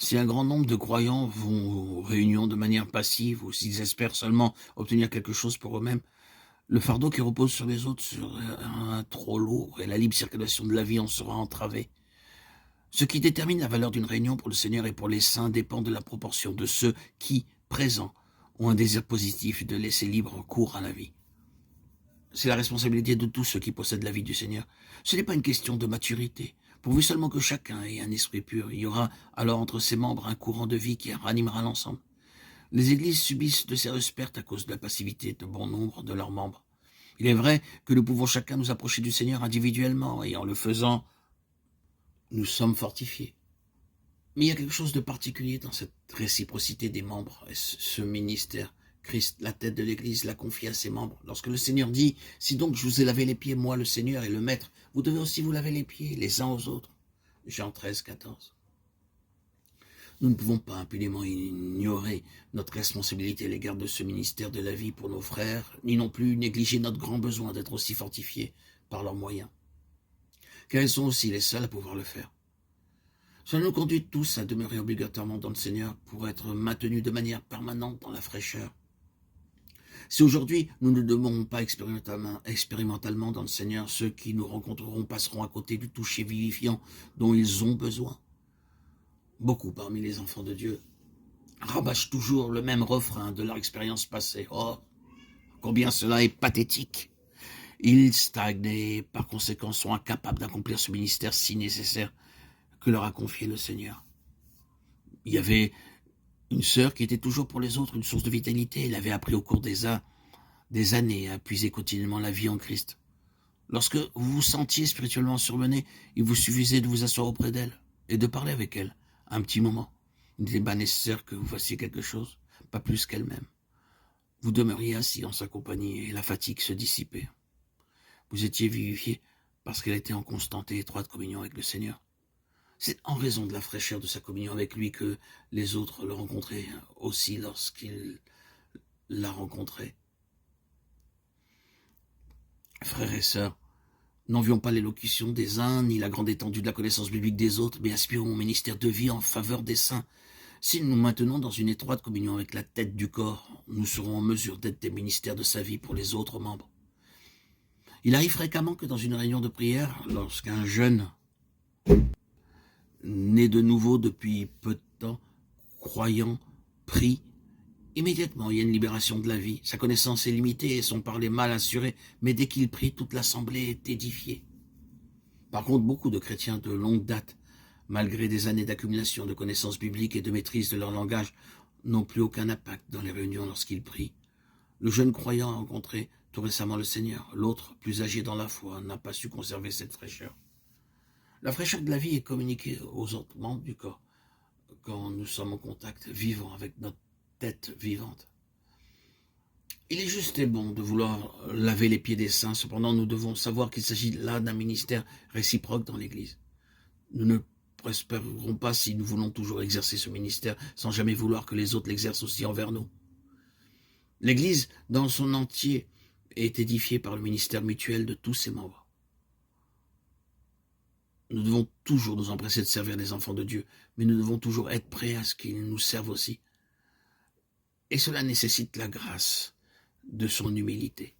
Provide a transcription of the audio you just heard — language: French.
Si un grand nombre de croyants vont aux réunions de manière passive ou s'ils espèrent seulement obtenir quelque chose pour eux-mêmes, le fardeau qui repose sur les autres sera trop lourd et la libre circulation de la vie en sera entravée. Ce qui détermine la valeur d'une réunion pour le Seigneur et pour les saints dépend de la proportion de ceux qui, présents, ont un désir positif de laisser libre cours à la vie. C'est la responsabilité de tous ceux qui possèdent la vie du Seigneur. Ce n'est pas une question de maturité. Pourvu seulement que chacun ait un esprit pur, il y aura alors entre ses membres un courant de vie qui ranimera l'ensemble. Les églises subissent de sérieuses pertes à cause de la passivité de bon nombre de leurs membres. Il est vrai que nous pouvons chacun nous approcher du Seigneur individuellement, et en le faisant, nous sommes fortifiés. Mais il y a quelque chose de particulier dans cette réciprocité des membres, et ce ministère. Christ, la tête de l'Église, l'a confie à ses membres. Lorsque le Seigneur dit « Si donc je vous ai lavé les pieds, moi le Seigneur et le Maître, vous devez aussi vous laver les pieds les uns aux autres. » Jean 13, 14. Nous ne pouvons pas impunément ignorer notre responsabilité à l'égard de ce ministère de la vie pour nos frères, ni non plus négliger notre grand besoin d'être aussi fortifiés par leurs moyens, car ils sont aussi les seuls à pouvoir le faire. Cela nous conduit tous à demeurer obligatoirement dans le Seigneur pour être maintenus de manière permanente dans la fraîcheur. Si aujourd'hui nous ne demeurons pas expérimentalement dans le Seigneur, ceux qui nous rencontreront passeront à côté du toucher vivifiant dont ils ont besoin. Beaucoup parmi les enfants de Dieu rabâchent toujours le même refrain de leur expérience passée. Oh, combien cela est pathétique! Ils stagnent et par conséquent sont incapables d'accomplir ce ministère si nécessaire que leur a confié le Seigneur. Il y avait une sœur qui était toujours pour les autres une source de vitalité. Elle avait appris au cours des années à puiser continuellement la vie en Christ. Lorsque vous vous sentiez spirituellement surmené, il vous suffisait de vous asseoir auprès d'elle et de parler avec elle un petit moment. Il n'était pas nécessaire que vous fassiez quelque chose, pas plus qu'elle-même. Vous demeuriez assis en sa compagnie et la fatigue se dissipait. Vous étiez vivifié parce qu'elle était en constante et étroite communion avec le Seigneur. C'est en raison de la fraîcheur de sa communion avec lui que les autres le rencontraient aussi lorsqu'ils la rencontraient. Frères et sœurs, n'envions pas l'élocution des uns, ni la grande étendue de la connaissance biblique des autres, mais aspirons au ministère de vie en faveur des saints. Si nous nous maintenons dans une étroite communion avec la tête du corps, nous serons en mesure d'être des ministères de sa vie pour les autres membres. Il arrive fréquemment que dans une réunion de prière, lorsqu'un jeune né de nouveau depuis peu de temps, croyant, prie, immédiatement il y a une libération de la vie. Sa connaissance est limitée et son parler mal assuré, mais dès qu'il prie, toute l'assemblée est édifiée. Par contre, beaucoup de chrétiens de longue date, malgré des années d'accumulation de connaissances bibliques et de maîtrise de leur langage, n'ont plus aucun impact dans les réunions lorsqu'ils prient. Le jeune croyant a rencontré tout récemment le Seigneur. L'autre, plus âgé dans la foi, n'a pas su conserver cette fraîcheur. La fraîcheur de la vie est communiquée aux autres membres du corps quand nous sommes en contact vivant avec notre tête vivante. Il est juste et bon de vouloir laver les pieds des saints, cependant nous devons savoir qu'il s'agit là d'un ministère réciproque dans l'Église. Nous ne prospérerons pas si nous voulons toujours exercer ce ministère sans jamais vouloir que les autres l'exercent aussi envers nous. L'Église, dans son entier, est édifiée par le ministère mutuel de tous ses membres. Nous devons toujours nous empresser de servir les enfants de Dieu, mais nous devons toujours être prêts à ce qu'ils nous servent aussi. Et cela nécessite la grâce de son humilité.